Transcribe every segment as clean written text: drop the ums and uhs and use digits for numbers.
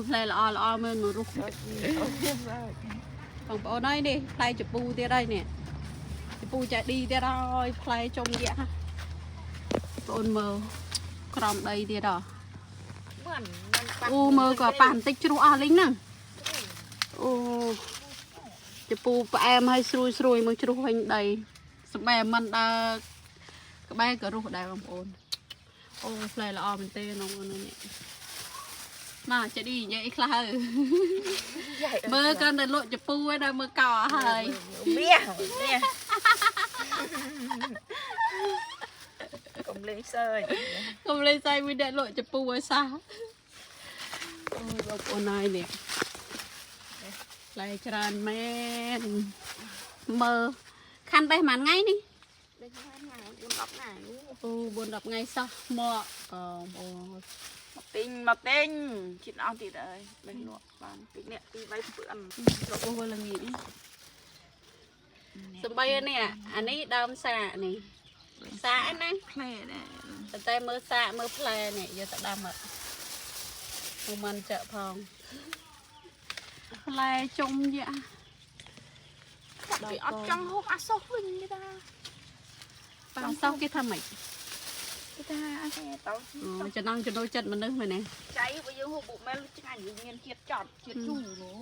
ផ្លែល្អមើលនៅរុះបងប្អូនអើយនេះផ្លែជពូទៀតហើយនេះជពូចាឌីទៀតហើយផ្លែចំយៈបងប្អូនមើលក្រំដីទៀតហ៎អូមើលក៏ប៉ះបន្តិចជ្រុះអស់លីងហ្នឹងអូជពូផ្អែមហើយស្រួយមើលជ្រុះវិញដីសម្បែមិនដើរក្បែរក៏រុះដែរបងប្អូនអូផ្លែល្អមែនទេน้องអូននេះមកចាឌីនិយាយខ្លះហើយមើលកាន់តែលក់ជពូឯណាមើលកោហើយមាសកុំលេងសើចមានអ្នកលក់ជពូឲ្យសោះអូបងប្អូនហើយនេះផ្លែច្រើនមែនមើលខាន់បេះប៉ុន្មានថ្ងៃនេះ4-10ថ្ងៃអូ4-10ថ្ងៃសោះមកបងប្អូនមកទិញជាតិអស់ទៀតហើយបេះលក់បានតិចនេះទី3ព្រឿនលក់ហូរល្ងាចនេះសំបីនេះអានេះដើមសាកនេះសាកណាផ្លែដែរតែមើលសាកមើលផ្លែនេះយកទៅដាំអត់មិនចាក់ផងផ្លែជុំយ៉ាដល់អត់ចង់ហូបអាសុះវិញទេតាប៉ាសោះគេថាម៉េចគេថាអត់ទេតោចំណងចំណូលចិត្តមនុស្សមែនទេចៃបើយើងហូបបុកមែលឆ្ងាញ់យើងមានជាតិចត់ជាតិជូរនោះ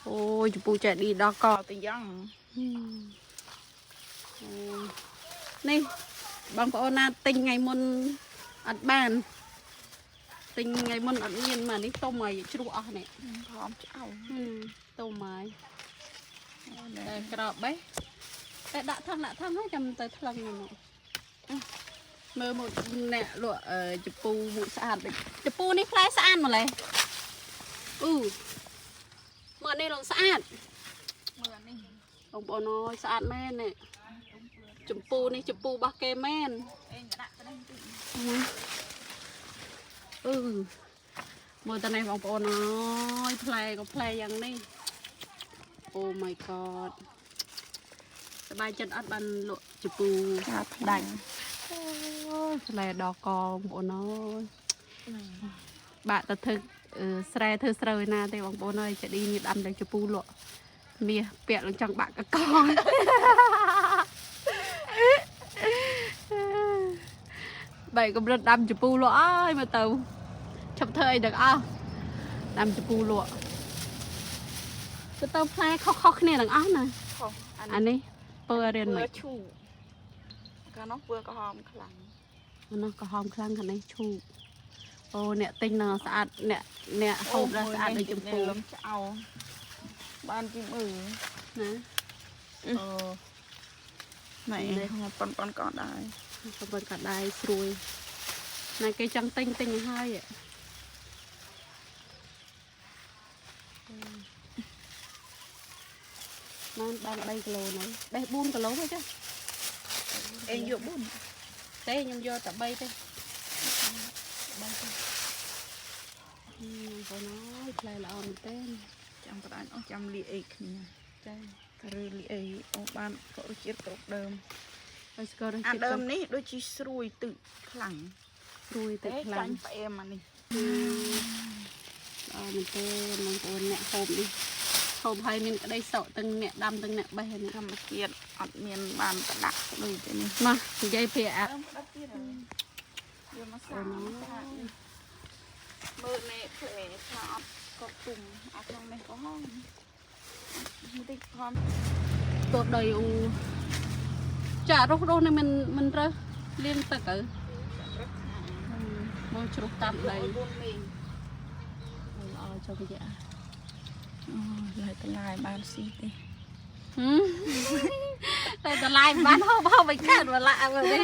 អូយជពូចែកឌីដល់កទៅយ៉ាងនេះបងប្អូនណាទិញថ្ងៃមុនអត់បានទិញថ្ងៃមុនអត់មានមកនេះទុំឲ្យជ្រុះអស់នេះព្រមឆ្អៅទុំហើយតែក្របបេះតែដាក់ថងហើយចាំទៅថ្លឹងហ្នឹងមើលមកអ្នកលក់ជពូមួយស្អាតដូចជពូនេះផ្លែស្អាតម្លេះមើលនេះលងស្អាតមើលនេះបងប្អូនអើយស្អាតមែននេះជពូនេះជពូរបស់គេមែនដាក់ទៅនេះតិចមើលតនេះបងប្អូនអើយផ្លែក៏ផ្លែយ៉ាងនេះអូ my god សบายចិត្តអត់បានលក់ជពូផ្ដាច់ផ្លែដកកបងប្អូនអើយបាក់ទៅធ្វើស្រែធ្វើស្រូវឯណាទេបងប្អូនអើយចាឌីនេះដាំតែជពូលក់មាសពាក់ឡើងចង់បាក់កកបែកកម្រិតដាំជពូលក់អើយមើលទៅឈប់ធ្វើអីទាំងអស់ដាំជពូលក់ទៅផ្លែខុសគ្នាទាំងអស់ណាអានេះពើរៀនមិនឈូកាលនោះពើក្រហមខ្លាំងនោះក្រហមខ្លាំងខាងនេះឈូអូអ្នកទិញនឹងស្អាតអ្នកហូបដល់ស្អាតដូចជពូលំឆ្អោបានជីមើលណាណែប៉ុនក៏ដែរប៉ុនក៏ដែរស្រួយណែគេចង់ទិញឲ្យហើយបាន3គីឡូហ្នឹងបេះ4គីឡូទេចាអេយក4ទេខ្ញុំយកតែ3ទេ3ទេបងអើយផ្លែល្អមែនទេចាំប្រដាច់អស់ចាំលីអីគ្នាចាឬលីអីអូបានក៏រសជាតិគ្រប់ដើមហើយស្គាល់រសជាតិដើមនេះដូចជាស្រួយទឹកខ្លាំងស្រួយទឹកខ្លាំងផ្អែមអានេះល្អមែនទេបងប្អូនអ្នកហូបនេះហូបហើយមានក្តីសក់ទាំងអ្នកដាំទាំងអ្នកបេះនេះធម្មជាតិអត់មានបានប្រដាក់ដូចទេនេះមកនិយាយពីអាយកមកសាមើលនេះផ្លែថាអត់ក៏ទុំអាក្នុងនេះក៏ហងបន្តិចផងទោះដីអូចារុះនេះមិនរើសលៀងទឹកទៅមើលជ្រុះតាមដីល្អចូលទៅយ៉ាអូlại tận lại bán xí thế lại tận lại bán hộp hộp bánh cạn mà lạ rồi đấy